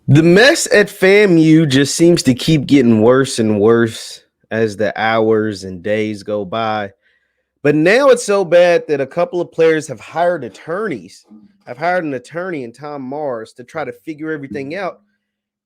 The mess at FAMU just seems to keep getting worse and worse as the hours and days go by. But now it's so bad that a couple of players have hired attorneys. I've hired an attorney in Tom Mars to try to figure everything out.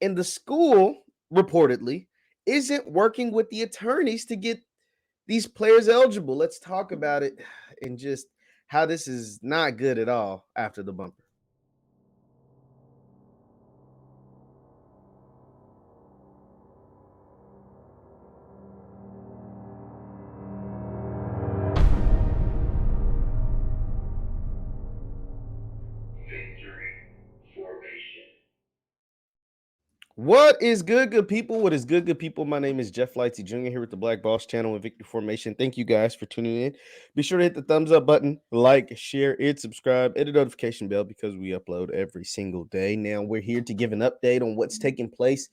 And the school, reportedly, isn't working with the attorneys to get these players eligible. Let's talk about it and just how this is not good at all after the bumper. What is good people? What is good people? My name is JeffLightsyJr. here with the Black Boss channel and Victory Formation. Thank you guys for tuning in. Be sure to hit the thumbs up button, like, share, and subscribe, and the notification bell because we upload every single day. Now we're here to give an update on what's taking place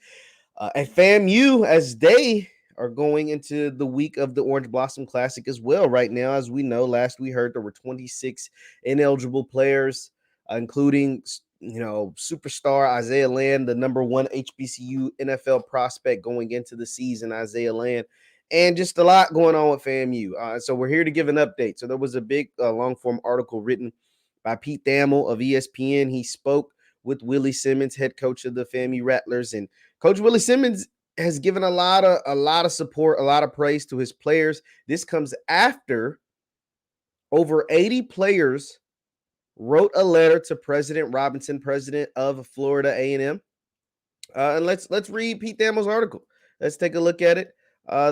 at FAMU as they are going into the week of the Orange Blossom Classic as well. Right now, as we know, last we heard there were 26 ineligible players, including superstar Isaiah Land, the number one HBCU NFL prospect going into the season, Isaiah Land, and just a lot going on with FAMU. So we're here to give an update. So there was a big long form article written by Pete Thamel of ESPN. He spoke with Willie Simmons, head coach of the FAMU Rattlers, and Coach Willie Simmons has given a lot of support, a lot of praise to his players. This comes after over 80 players wrote a letter to President Robinson, president of Florida A&M. And let's read Pete Thamel's article. Let's take a look at it.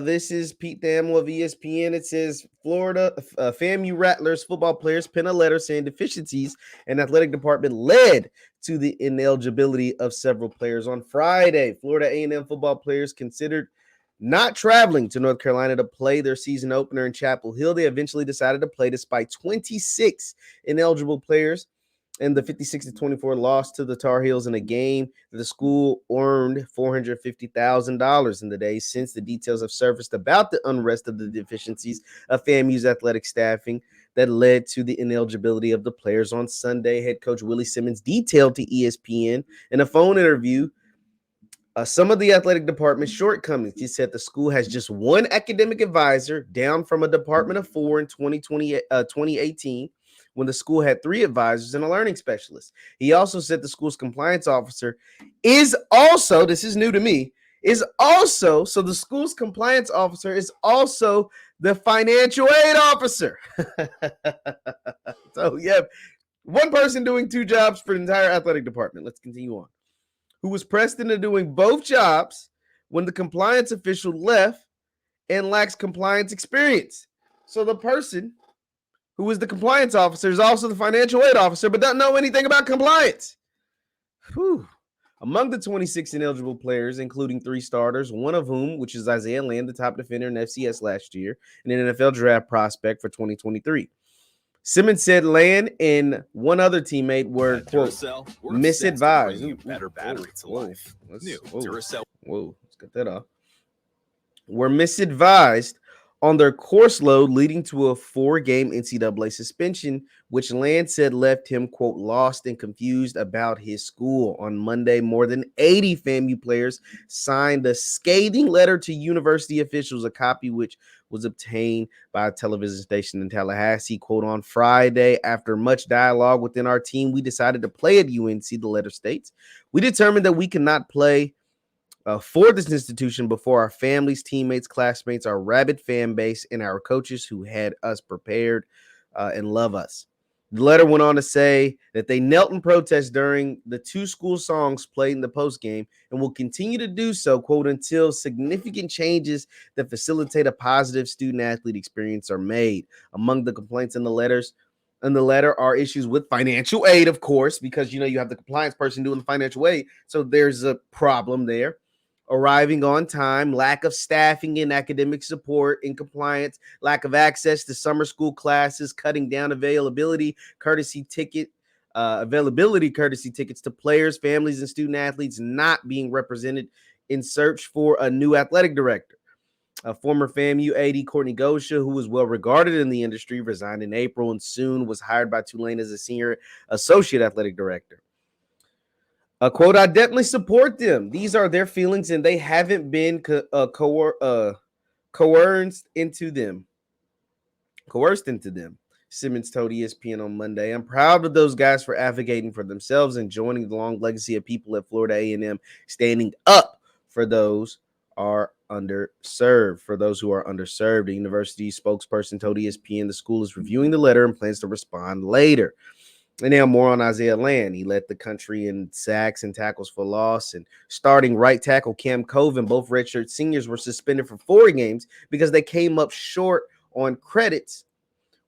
This is Pete Thamel of ESPN. It says Florida FAMU Rattlers football players pen a letter saying deficiencies in athletic department led to the ineligibility of several players on Friday. Florida A&M football players considered not traveling to North Carolina to play their season opener in Chapel Hill. They eventually decided to play despite 26 ineligible players and the 56-24 loss to the Tar Heels in a game that the school earned $450,000 in the days since. The details have surfaced about the unrest of the deficiencies of FAMU's athletic staffing that led to the ineligibility of the players on Sunday. Head coach Willie Simmons detailed to ESPN in a phone interview some of the athletic department's shortcomings. He said the school has just one academic advisor, down from a department of 4 in 2018, when the school had 3 advisors and a learning specialist. He also said the school's compliance officer is also, this is new to me, so the school's compliance officer is also the financial aid officer. So you have one person doing 2 jobs for the entire athletic department. Let's continue on. Who was pressed into doing both jobs when the compliance official left and lacks compliance experience. So the person who is the compliance officer is also the financial aid officer, but doesn't know anything about compliance. Whew. Among the 26 ineligible players, including 3 starters, one of whom, which is Isaiah Land, the top defender in FCS last year, and an NFL draft prospect for 2023. Simmons said Land and one other teammate were, quote, misadvised. Better battery to life. Let's get that off. Were misadvised on their course load, leading to a 4-game NCAA suspension, which Land said left him, quote, lost and confused about his school. On Monday, more than 80 FAMU players signed a scathing letter to university officials, a copy which was obtained by a television station in Tallahassee. Quote, on Friday, after much dialogue within our team, we decided to play at UNC, the letter states. We determined that we could not play for this institution before our families, teammates, classmates, our rabid fan base, and our coaches who had us prepared and love us. The letter went on to say that they knelt in protest during the 2 school songs played in the postgame and will continue to do so, quote, until significant changes that facilitate a positive student-athlete experience are made. Among the complaints in the letter are issues with financial aid, of course, because, you have the compliance person doing the financial aid, so there's a problem there. Arriving on time, lack of staffing and academic support in compliance, lack of access to summer school classes, cutting down availability courtesy tickets to players, families, and student athletes not being represented in search for a new athletic director. A former FAMU AD, Courtney Gosha, who was well regarded in the industry, resigned in April and soon was hired by Tulane as a senior associate athletic director. A quote, I definitely support them. These are their feelings and they haven't been coerced into them. Simmons told ESPN on Monday. I'm proud of those guys for advocating for themselves and joining the long legacy of people at Florida A&M standing up for those are underserved. For those who are underserved, the university spokesperson told ESPN the school is reviewing the letter and plans to respond later. And now more on Isaiah Land. He led the country in sacks and tackles for loss. And starting right tackle Cam Coven, both redshirt seniors, were suspended for 4 games because they came up short on credits,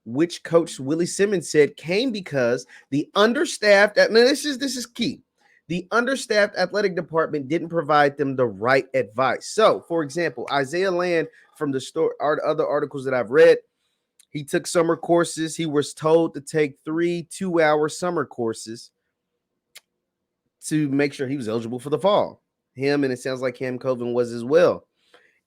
which Coach Willie Simmons said came because the understaffed, now this is key. The understaffed athletic department didn't provide them the right advice. So, for example, Isaiah Land, from the other articles that I've read, he took summer courses. He was told to take 3 2-hour summer courses to make sure he was eligible for the fall. Him, and it sounds like Cam Coven was as well.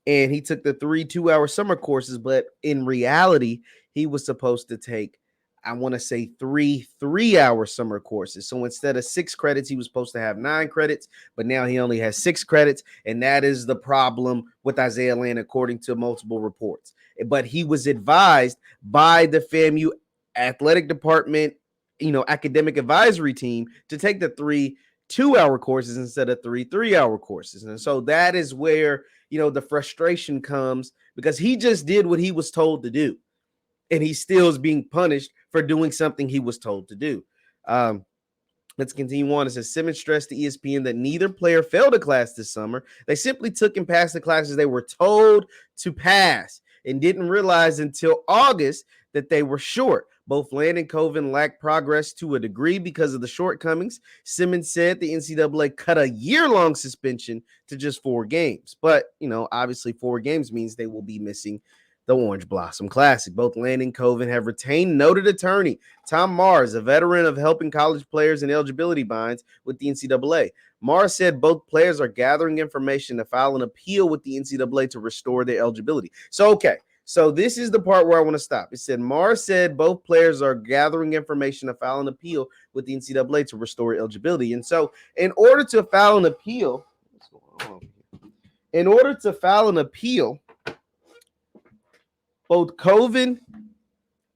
And he took the 3 2-hour summer courses, but in reality, he was supposed to take, I want to say, 3 3-hour summer courses. So instead of 6 credits, he was supposed to have 9 credits, but now he only has 6 credits. And that is the problem with Isaiah Land, according to multiple reports. But he was advised by the FAMU athletic department, academic advisory team to take the 3 2-hour courses instead of 3 3-hour courses. And so that is where, the frustration comes, because he just did what he was told to do. And he still is being punished for doing something he was told to do. Let's continue on. It says Simmons stressed to ESPN that neither player failed a class this summer. They simply took and passed the classes they were told to pass and didn't realize until August that they were short. Both Land and Coven lacked progress to a degree because of the shortcomings. Simmons said the NCAA cut a year-long suspension to just 4 games. But, obviously 4 games means they will be missing the Orange Blossom Classic. Both Land and Coven have retained noted attorney Tom Mars, a veteran of helping college players in eligibility binds with the NCAA. Mars said both players are gathering information to file an appeal with the NCAA to restore their eligibility. So this is the part where I want to stop. It said Mars said both players are gathering information to file an appeal with the NCAA to restore eligibility. And so in order to file an appeal, both Coven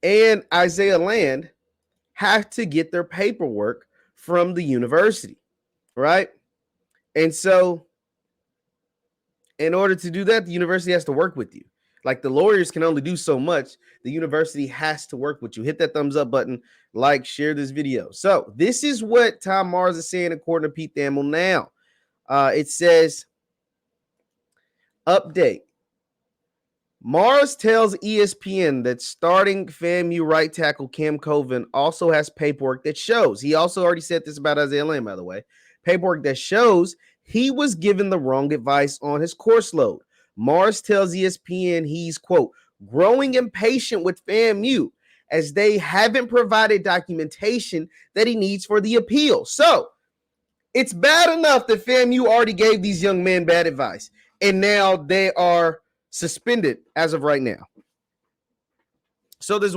and Isaiah Land have to get their paperwork from the university, right? And so in order to do that, the university has to work with you. Like, the lawyers can only do so much. The university has to work with you. Hit that thumbs up button, like, share this video. So this is what Tom Mars is saying according to Pete Thamel now. It says, update. Mars tells ESPN that starting FAMU right tackle Cam Coven also has paperwork that shows. He also already said this about Isaiah Land, by the way. Paperwork that shows he was given the wrong advice on his course load. Mars tells ESPN he's, quote, growing impatient with FAMU as they haven't provided documentation that he needs for the appeal. So it's bad enough that FAMU already gave these young men bad advice, and now they are suspended as of right now. So it's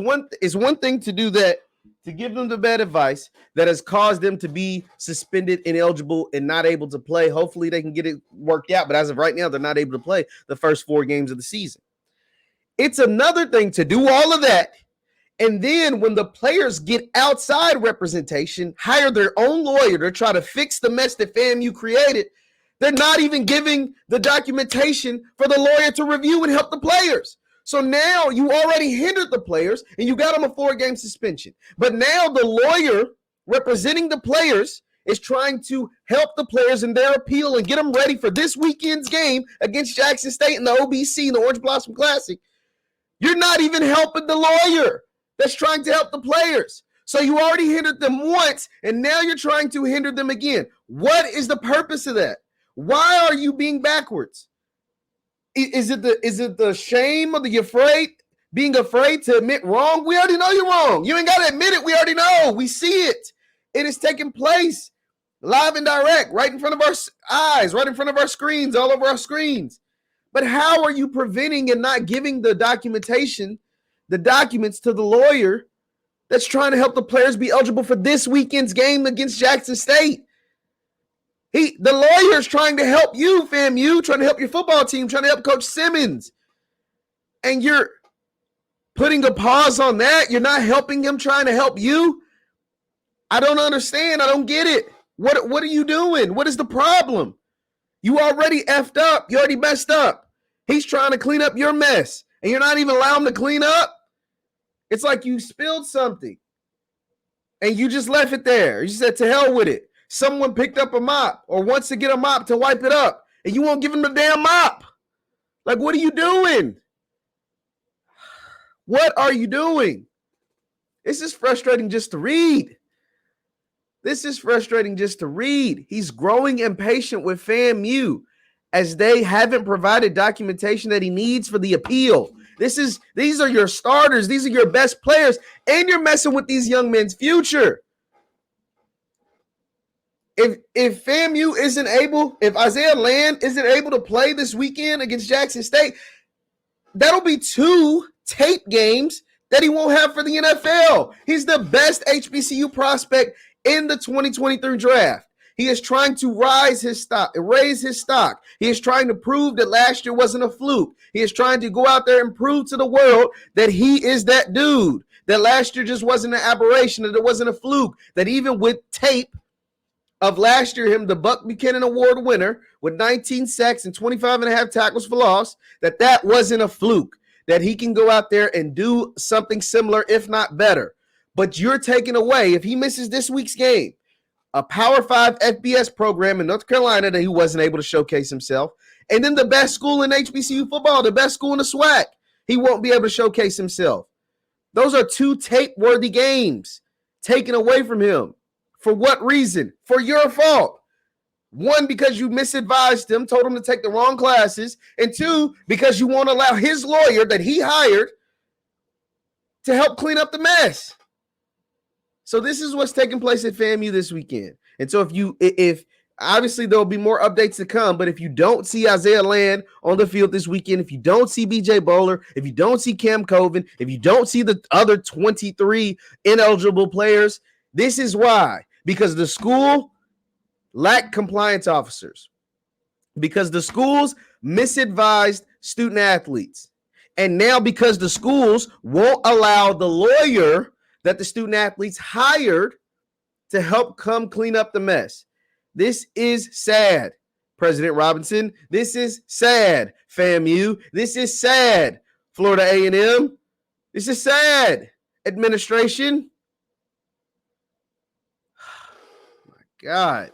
one thing to do that, to give them the bad advice that has caused them to be suspended, ineligible, and not able to play. Hopefully they can get it worked out, but as of right now, they're not able to play the first 4 games of the season. It's another thing to do all of that, and then when the players get outside representation, hire their own lawyer to try to fix the mess that FAMU created. They're not even giving the documentation for the lawyer to review and help the players. So now you already hindered the players and you got them a 4-game suspension. But now the lawyer representing the players is trying to help the players in their appeal and get them ready for this weekend's game against Jackson State in the OBC, the Orange Blossom Classic. You're not even helping the lawyer that's trying to help the players. So you already hindered them once, and now you're trying to hinder them again. What is the purpose of that? Why are you being backwards? Is it the shame of being afraid to admit wrong? We already know you're wrong. You ain't got to admit it. We already know. We see it. It is taking place live and direct, right in front of our eyes, right in front of our screens, all over our screens. But how are you preventing and not giving the documentation, the documents to the lawyer that's trying to help the players be eligible for this weekend's game against Jackson State? The lawyer's trying to help you, FAMU, trying to help your football team, trying to help Coach Simmons. And you're putting a pause on that. You're not helping him, trying to help you. I don't understand. I don't get it. What are you doing? What is the problem? You already effed up. You already messed up. He's trying to clean up your mess, and you're not even allowing him to clean up. It's like you spilled something, and you just left it there. You said, to hell with it. Someone picked up a mop or wants to get a mop to wipe it up, and you won't give him the damn mop. Like, what are you doing? What are you doing? This is frustrating just to read. This is frustrating just to read. He's growing impatient with FAMU as they haven't provided documentation that he needs for the appeal. These are your starters. These are your best players, and you're messing with these young men's future. If FAMU isn't able, if Isaiah Land isn't able to play this weekend against Jackson State, that'll be 2 tape games that he won't have for the NFL. He's the best HBCU prospect in the 2023 draft. He is trying to raise his stock. He is trying to prove that last year wasn't a fluke. He is trying to go out there and prove to the world that he is that dude, that last year just wasn't an aberration, that it wasn't a fluke, that even with tape of last year, him, the Buck Buchanan Award winner with 19 sacks and 25 and a half tackles for loss, that wasn't a fluke, that he can go out there and do something similar, if not better. But you're taking away, if he misses this week's game, a Power 5 FBS program in North Carolina that he wasn't able to showcase himself, and then the best school in HBCU football, the best school in the SWAC, he won't be able to showcase himself. Those are 2 tape-worthy games taken away from him. For what reason? For your fault. 1, because you misadvised him, told him to take the wrong classes, and 2, because you won't allow his lawyer that he hired to help clean up the mess. So this is what's taking place at FAMU this weekend. And so if obviously there'll be more updates to come, but if you don't see Isaiah Land on the field this weekend, if you don't see BJ Bowler, if you don't see Cam Coven, if you don't see the other 23 ineligible players, this is why. Because the school lacked compliance officers. Because the schools misadvised student athletes. And now because the schools won't allow the lawyer that the student athletes hired to help come clean up the mess. This is sad, President Robinson. This is sad, FAMU. This is sad, Florida A&M. This is sad, administration. Oh my God.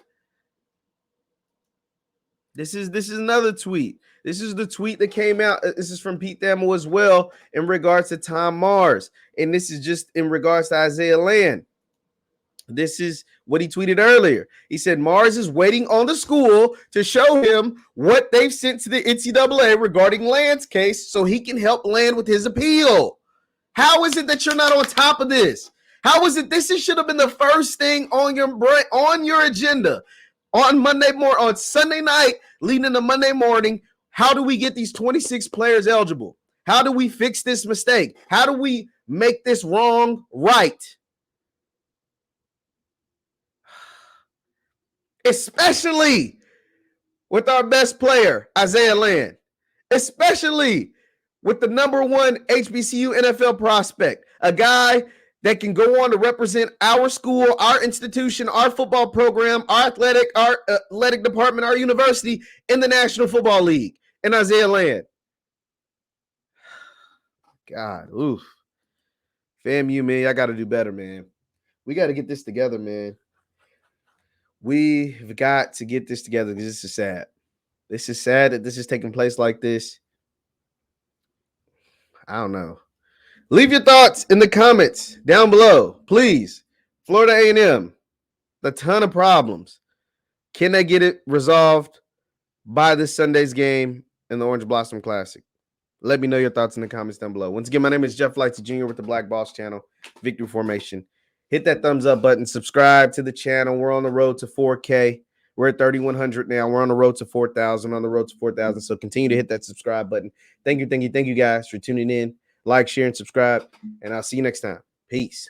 This is another tweet. This is the tweet that came out. This is from Pete Thamel as well in regards to Tom Mars. And this is just in regards to Isaiah Land. This is what he tweeted earlier. He said, Mars is waiting on the school to show him what they've sent to the NCAA regarding Land's case so he can help Land with his appeal. How is it that you're not on top of this? How is it? This should have been the first thing on your agenda on Sunday night, leading into Monday morning. How do we get these 26 players eligible? How do we fix this mistake? How do we make this wrong right? Especially with our best player, Isaiah Land. Especially with the number 1 HBCU NFL prospect, a guy that can go on to represent our school, our institution, our football program, our athletic department, our university in the National Football League, and Isaiah Land. God, oof. FAMU, man, I got to do better, man. We got to get this together, man. We've got to get this together because this is sad. This is sad that this is taking place like this. I don't know. Leave your thoughts in the comments down below, please. Florida A&M, a ton of problems. Can they get it resolved by this Sunday's game in the Orange Blossom Classic? Let me know your thoughts in the comments down below. Once again, my name is JeffLightsyJr with the Black Boss channel, Victory Formation. Hit that thumbs up button. Subscribe to the channel. We're on the road to 4K. We're at 3,100 now. We're on the road to 4,000. On the road to 4,000. So continue to hit that subscribe button. Thank you guys for tuning in. Like, share, and subscribe. And I'll see you next time. Peace.